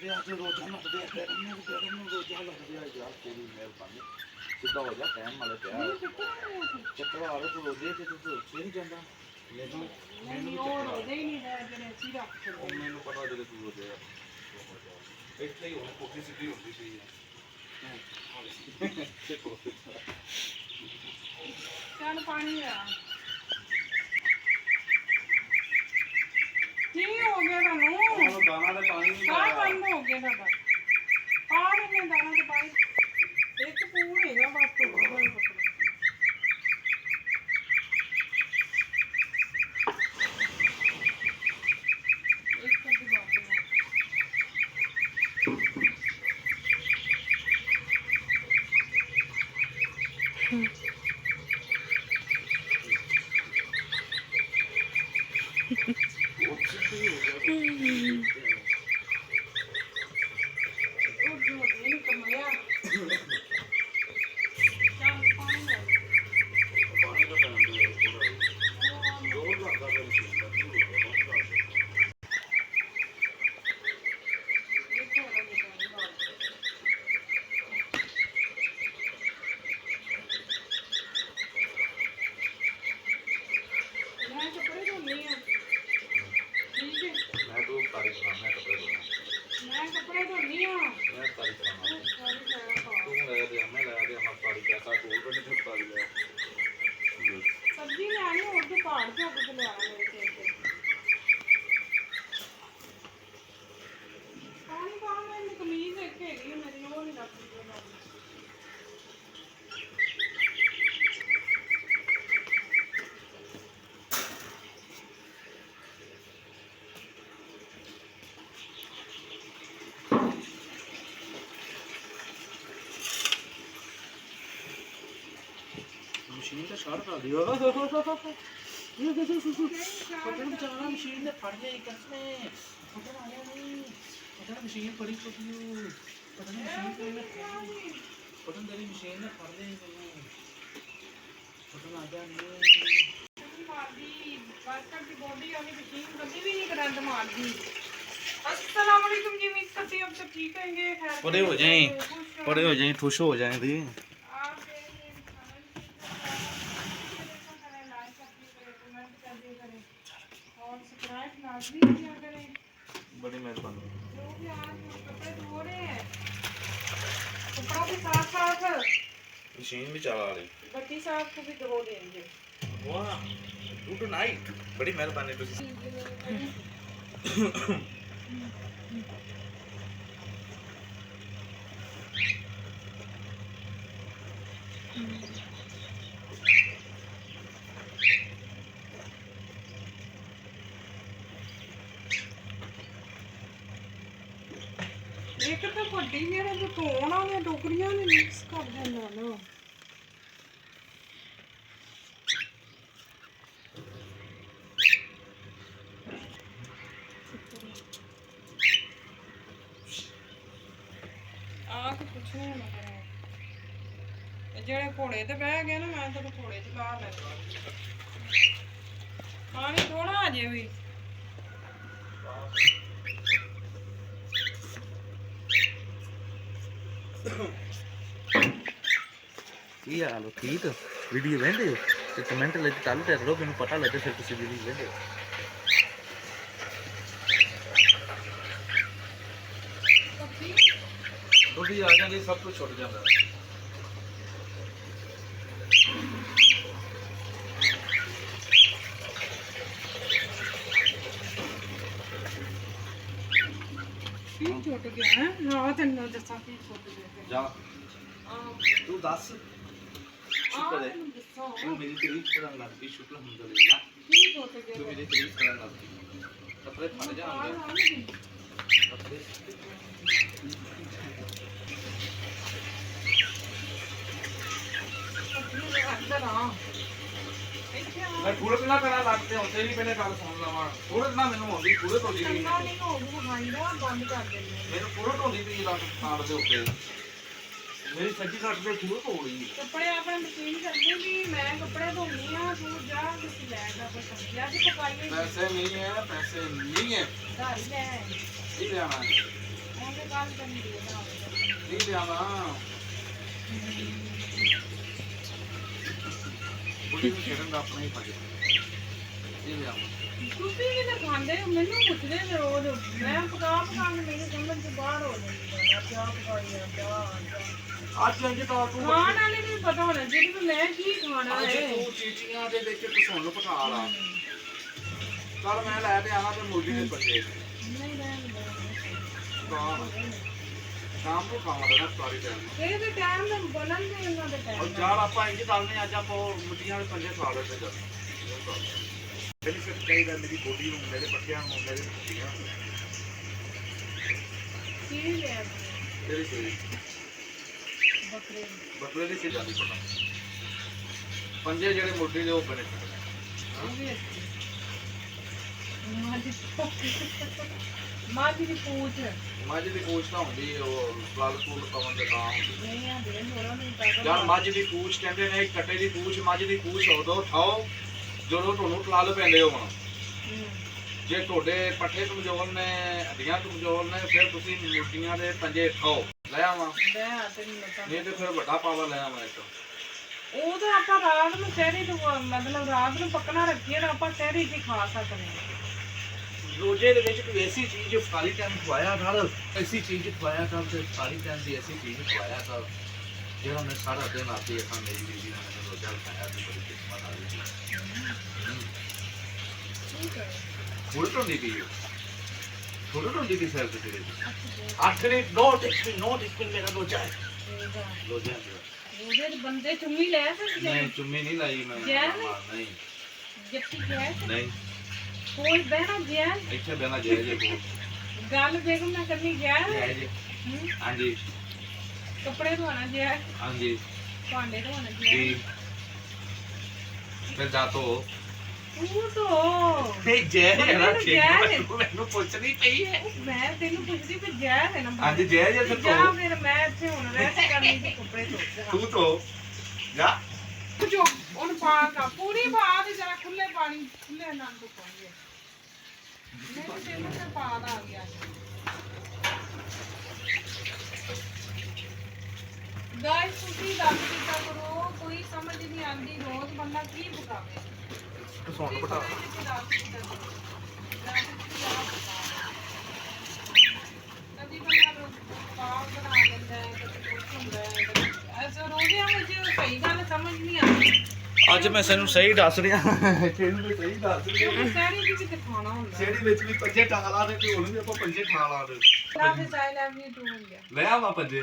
ਲੱਗਦੇ ਆ ਤੇ ਰੋਜ਼ਾਂ ਲੱਗਦੇ ਆ ਪੈਰਾਂ ਨੂੰ ਰੋਜ਼ਾਂ ਲੱਗਦੇ ਆ ਯਾਰ ਤੇਰੀ ਮਿਹਰਬਾਨੀ ਸਿੱਧਾ ਹੋ ਜਾ ਟਾਈਮ ਵਾਲੇ ਪਿਆ ਚੱਕਰ ਆਵੇ ਤੂੰ ਰੋਦੇ ਤੇ ਤੂੰ ਉੱਥੇ ਨਹੀਂ ਜਾਂਦਾ ਮੈਨੂੰ ਮੈਨੂੰ ਰੋਦੇ ਹੀ ਨਹੀਂ ਹੈ ਜਿਹੜੇ ਅਸੀਂ ਰੱਖਦੇ ਉਹ ਮੈਨੂੰ ਪਤਾ ਜਿਹੜੇ ਤੂੰ ਰੋਦੇ ਆ ਇੱਥੇ ਹੀ ਹੁਣ ਕੋਠੀ ਸਿੱਧੀ ਹੁੰਦੀ ਸੀ ਚੱਲ ਪਾਣੀ ਆ ਕੀ ਹੋ ਗਿਆ ਤੁਹਾਨੂੰ ਦਾਣਾ ਤੇ ਪਾਣੀ ਨਹੀਂ ਸਾਰਾ ਬੰਦ ਹੋ ਗਿਆ ਸਾਡਾ ਆ ਮੈਨੇ ਦਾਣਾ ਤੇ ਪਾਣੀ ਇੱਕ ਪੂਰ ਹੈਗਾ ਬਸ ਤੋਂ ਬਾਅਦ ਪਕੜੋ ਇੱਕ ਅੱਧੀ ਬਾਤ सब्जी लानी और तो पहाड़ के ऊपर से ले आना मेरे खेत से पानी कहाँ मेरी कमीज एक हैगी मेरी वो नहीं लगती ਮਸ਼ੀਨ ਤੇ ਸ਼ਾਰਟ ਕਰ ਦਿਓ ਫਟਣ ਬਚਾਣਾ ਮਸ਼ੀਨ ਤੇ ਫੜ ਜਾਈ ਕਸਮੇ ਫਟਣ ਆਇਆ ਨਹੀਂ ਫਟਣ ਮਸ਼ੀਨ ਬੜੀ ਛੋਟੀ ਹੋ ਫਟਣ ਮਸ਼ੀਨ ਤੇ ਫਟਣ ਤੇਰੀ ਮਸ਼ੀਨ ਨੇ ਫੜ ਲਈ ਮੈਨੂੰ ਫਟਣ ਆ ਜਾ ਨਹੀਂ मारदी वर्कर की बॉडी वाली मशीन कभी भी नहीं करंट मारदी अस्सलाम वालेकुम जी मिस करती अब सब ठीक होंगे खैर बड़े हो जाएं खुश हो जाएं दी बड़ी मेहरबानी जो भी आज कपड़े धो रहे हैं कपड़ों के साथ साथ मशीन भी चला रही बत्ती साहब को भी धो देंगे वाह गुड नाइट बड़ी मेहरबानी तुसी एक तो ਵੱਡੀ ਮੇਰੇ ਤੋਂ ਧੋਣ ਵਾਲੀਆਂ ਟੋਕਰੀਆਂ ਨੇ ਮਿਕਸ ਕਰ ਦਿੰਦਾ ਨਾ ਆ ਕੇ ਪੁੱਛਣਾ ਨਾ ਕਰੇ ਜਿਹੜੇ ਘੋੜੇ ਤੇ ਬਹਿ ਗਏ ਨਾ ਮੈਂ ਤਾਂ ਘੋੜੇ ਚ ਲਾ ਲੈਂਦਾ ਪਾਣੀ ਥੋੜਾ ਆ ਜੇ ਵੀ ਕੀ ਹਾਲ ਹੋ ਠੀਕ ਵੀਡੀਓ ਵੇਖਦੇ ਹੋ ਤੇ ਕਮੈਂਟ ਲੈ ਕੇ ਚਾਲੂ ਕਰ ਦਿਓ ਮੈਨੂੰ ਪਤਾ ਲੱਗੇ ਫਿਰ ਤੁਸੀਂ ਵੀਡੀਓ ਵੇਖਦੇ ਹੋ ਦੁੱਧ ਆ ਜਾਂਦੀ ਸਭ ਕੁਝ ਛੁੱਟ ਜਾਂਦਾ ਕੀ ਛੁੱਟ ਗਿਆ ਹੈ ਹਾਂ ਤੈਨੂੰ ਦੱਸਾਂ ਕੀ ਛੁੱਟ ਗਿਆ ਜਾ ਤੂੰ ਦੱਸ ਸ਼ੁਕਰ ਹੈ ਤੂੰ ਮੇਰੀ ਤਾਰੀਫ ਕਰਨ ਲੱਗ ਗਈ ਸ਼ੁਕਰ ਅਲਹਮਦੁਲਿਲਾ ਕੀ ਛੁੱਟ ਗਿਆ ਤੂੰ ਮੇਰੀ ਤਾਰੀਫ ਕਰਨ ਲੱਗ ਗਈ ਕੱਪੜੇ ਫੜ ਜਾਣਗੇ ਕੱਪੜੇ ਅੰਦਰ ਆ ਮੈਂ ਪੂਰਤ ਨਾ ਕਰਾ ਲੱਗਦੇ ਹੁੰਦੇ ਨਹੀਂ ਪਹਿਲੇ ਗੱਲ ਸੁਣ ਲਵਾਂ ਪੂਰਤ ਨਾ ਮੈਨੂੰ ਆਉਂਦੀ ਪੂਰਤ ਹੁੰਦੀ ਨਹੀਂ ਚੰਗਾ ਨਹੀਂ ਹੋਊਗਾ ਖਾਈਦਾ ਬੰਦ ਕਰ ਦਿੰਦੇ ਮੈਨੂੰ ਪੂਰਤ ਹੁੰਦੀ ਪਈ ਲੱਗ ਨਾਲ ਦੇ ਉੱਤੇ ਮੇਰੀ ਸੱਜੀ ਕੱਟ ਦੇ ਪੂਰਤ ਹੋ ਰਹੀ ਕੱਪੜੇ ਆਪਣੇ ਮਸ਼ੀਨ ਕਰਦੇ ਵੀ ਮੈਂ ਕੱਪੜੇ ਧੋਣੀ ਆ ਤੂੰ ਜਾ ਕਿਸੇ ਲੈ ਜਾ ਬਸ ਜਾ ਕੇ ਪਕਾਈਏ ਪੈਸੇ ਨਹੀਂ ਹੈ ਧਾਰੀ ਲੈ ਇਹ ਲੈਣਾ ਉਹਦੇ ਨਹੀਂ ਲਿਆਵਾਂ ਬੁੱਢੀ ਨੂੰ ਛੇੜਨ ਦਾ ਆਪਣਾ ਹੀ ਫਰਜ਼ ਇਹ ਲਿਆਵਾਂ ਤੁਸੀਂ ਵੀ ਤਾਂ ਖਾਂਦੇ ਹੋ, ਮੈਨੂੰ ਪੁੱਛਦੇ ਨੇ ਰੋਜ਼। ਮੈਂ ਪਕਾ ਕੇ ਮੇਰੇ ਸਮਝ ਤੋਂ ਬਾਹਰ ਹੋ ਜਾਂਦੀ ਹੈ। ਚਾਹ ਪਕਾਈ ਆ, ਚਾਹ ਅੱਜ ਅੰਜ ਤਾਂ ਤੂੰ ਖਾਣ ਵਾਲੇ ਨੂੰ ਪਤਾ ਹੋਣਾ ਚਾਹੀਦਾ ਵੀ ਮੈਂ ਕੀ ਖਾਣਾ ਅੱਜ ਹੈ। ਤੂੰ ਚੀਚੀਆਂ ਦੇ ਵਿੱਚ ਕਸੂਨ ਨੂੰ ਪਕਾ ਲਾ ਕੱਲ ਮੈਂ ਲੈ ਤੇ ਆਣਾ ਤੇ ਮੁਰਗੀ ਦੇ ਬੱਚੇ ਨਹੀਂ ਸ਼ਾਮ ਨੂੰ ਖਾਵਾਂਗਾ ਨਾ ਸਾਰੀ ਟਾਈਮ ਇਹ ਤੇ ਟਾਈਮ ਨਾਲ ਬਣਨ ਦੇ ਇਹਨਾਂ ਦੇ ਔਰ ਟਾਈਮ ਚਾਰ ਆਪਾਂ ਇੰਜ ਕਰਨੇ ਅੱਜ ਆਪਾਂ ਉਹ ਮੁੱਠੀਆਂ ਵਾਲੇ ਪੰਜੇ ਖਾ ਲਏ ਤੇ ਜਦ ਬੈਨੀਫਿਟ ਚਾਹੀਦਾ ਮੇਰੀ ਬੋਡੀ ਨੂੰ ਮੇਰੇ ਪੱਟਿਆਂ ਨੂੰ ਮੇਰੇ ਮੁੱਠੀਆਂ ਕੀ ਲਿਆ ਤੇਰੀ ਸੋਈ ਬੱਕਰੇ ਬੱਕਰੇ ਦੀ ਚੀਜ਼ਾਂ ਦੀ ਪਤਾ ਪੰਜੇ ਜਿਹੜੇ ਮੁੱਠੀ ਦੇ ਉਹ ਬਣੇ ਉਹ ਵੀ ਮਾਜੀ ਦੀ ਪੂਛ ਮੱਝ ਦੀ ਪੂਛ ਤਾਂ ਹੁੰਦੀ ਉਹ ਫਲ ਫੂਲ ਪਾਉਣ ਦੇ ਤਾਂ ਹੁੰਦੀ ਨਹੀਂ ਆ ਦੇ ਹੋਰਾਂ ਨੂੰ ਤਾਂ ਯਾਰ ਮੱਝ ਦੀ ਪੂਛ ਕਹਿੰਦੇ ਨੇ ਕੱਟੇ ਦੀ ਪੂਛ ਮੱਝ ਦੀ ਪੂਛ ਉਦੋਂ ਠਾਓ ਜਦੋਂ ਤੁਹਾਨੂੰ ਟਲਾਲ ਪੈਂਦੇ ਹੋਣ ਜੇ ਤੁਹਾਡੇ ਪੱਠੇ ਕਮਜ਼ੋਰ ਨੇ ਹੱਡੀਆਂ ਕਮਜ਼ੋਰ ਨੇ ਫਿਰ ਤੁਸੀਂ ਮੁਰਗੀਆਂ ਦੇ ਪੰਜੇ ਠਾਓ ਲੈ ਆਵਾਂ ਲੈ ਆ ਤੈਨੂੰ ਪਤਾ ਨਹੀਂ ਤੇ ਫਿਰ ਵੱਡਾ ਪਾਵਾ ਲੈ ਆਵਾਂ ਇੱਕ ਉਹ ਤਾਂ ਆਪਾਂ ਰਾਤ ਨੂੰ ਸ਼ਹਿਰੀ ਤੋਂ ਮਤਲਬ ਰਾਤ ਨੂੰ ਪੱਕਣਾ ਰੱਖੀਏ ਤਾਂ ਆਪਾਂ ਸ਼ਹਿਰੀ ਚ ਹੀ ਖਾ ਸਕਦੇ ਹਾਂ। ਰੋਜੇ ਦੇ ਵਿੱਚ ਕੋਈ ਐਸੀ ਚੀਜ਼ ਖਾਲੀ ਟਾਈਮ ਖਵਾਇਆ ਕਰ ਐਸੀ ਚੀਜ਼ ਖਵਾਇਆ ਕਰ ਤੇ ਖਾਲੀ ਟਾਈਮ ਦੀ ਐਸੀ ਚੀਜ਼ ਖਵਾਇਆ ਕਰ ਜਿਹੜਾ ਮੈਂ ਸਾਰਾ ਦਿਨ ਆਤੀ ਅੱਖਾਂ ਮੇਰੀ ਬੀਬੀ ਨੇ ਮੈਨੂੰ ਰੋਜ਼ਾ ਖਾਇਆ ਤੇ ਬੜੀ ਕਿਸਮਤ ਆ ਗਈ ਠੀਕ ਹੈ ਥੋੜੀ ਹੁੰਦੀ ਪਈ ਥੋੜੀ ਹੁੰਦੀ ਪਈ ਸਰ ਤੇ ਤੇਰੇ ਆਖਰੀ ਨੋਟ ਇੱਕ ਮੇਰਾ ਰੋਜ਼ਾ ਹੈ ਰੋਜ਼ਾ ਉਹਦੇ ਬੰਦੇ ਚੁੰਮੀ ਲੈ ਸਕਦੇ ਨਹੀਂ ਚੁੰਮੀ ਨਹੀਂ ਲਾਈ ਮੈਂ ਨਹੀਂ ਜੱਫੀ ਗਿਆ ਨਹੀਂ ਕੋਈ ਬਹਿਣਾ ਗਿਆ ਇੱਥੇ ਬਹਿਣਾ ਜਾਇਜ਼ ਹੈ ਗੱਲ ਬੇਗਮ ਨਾਲ ਕਰਨੀ ਗਿਆ ਜਾਇਜ਼ ਹਾਂਜੀ ਕੱਪੜੇ ਧੋਣਾ ਗਿਆ ਹਾਂਜੀ ਭਾਂਡੇ ਧੋਣਾ ਗਿਆ ਜੀ ਫਿਰ ਜਾ ਤੋ ਤੂੰ ਧੋ ਨਹੀਂ ਜਾਇਜ਼ ਹੈ ਨਾ ਜਾਇਜ਼ ਹੈ। ਮੈਨੂੰ ਪੁੱਛਣੀ ਪਈ ਹੈ ਮੈਂ ਤੈਨੂੰ ਪੁੱਛਦੀ ਵੀ ਜਾਇਜ਼ ਹੈ ਨਾ ਹਾਂਜੀ ਜਾਇਜ਼ ਹੈ ਫਿਰ ਜਾ ਤੋ ਫਿਰ ਮੈਂ ਇੱਥੇ ਹੁਣ ਰੈਸਟ ਕਰਨੀ ਤੇ ਕੱਪੜੇ ਧੋ ਤੂੰ ਤੋ ਜਾ ਜੋ ਉਹਨ ਪਾ ਪੂਰੀ ਪਾ ਦੇ ਜਰਾ ਖੁੱਲੇ ਪਾਣੀ ਖੁੱਲੇ ਨਾਲ ਤੋਂ ਪਾਈਏ ਨਹੀਂ ਤੈਨੂੰ ਤੇ ਪਾ ਆ ਗਿਆ ਗਾਇਸ ਤੁਸੀਂ ਦੱਸ ਦਿੱਤਾ ਕਰੋ ਕੋਈ ਸਮਝ ਨਹੀਂ ਆਉਂਦੀ ਰੋਜ਼ ਬੰਦਾ ਕੀ ਪਕਾਵੇ ਸੁਣ ਬਟਾ ਕਦੀ ਬੰਦਾ ਪਾਵ ਬਣਾ ਲੈਂਦਾ ਹੈ ਕਦੀ ਕੁਝ ਹੁੰਦਾ ਹੈ ਐਸਾ ਰੋਜ਼ਿਆਂ ਵਿੱਚ ਸਹੀ ਗੱਲ ਸਮਝ ਨਹੀਂ ਆਉਂਦੀ ਅੱਜ ਮੈਂ ਸਾਨੂੰ ਸਹੀ ਦੱਸ ਰਿਹਾ ਤੈਨੂੰ ਵੀ ਸਹੀ ਦੱਸ ਕਿਉਂਕਿ ਸਾਰੀ ਵਿੱਚ ਖਾਣਾ ਹੁੰਦਾ ਜਿਹੜੀ ਵਿੱਚ ਵੀ ਪੰਜੇ ਟਾਲਾ ਦੇ ਢੋਲ ਵੀ ਆਪਾਂ ਪੰਜੇ ਠਾ ਲਾ ਦੇ love you I love you too ਲੈ ਆਵਾਂ ਪੰਜੇ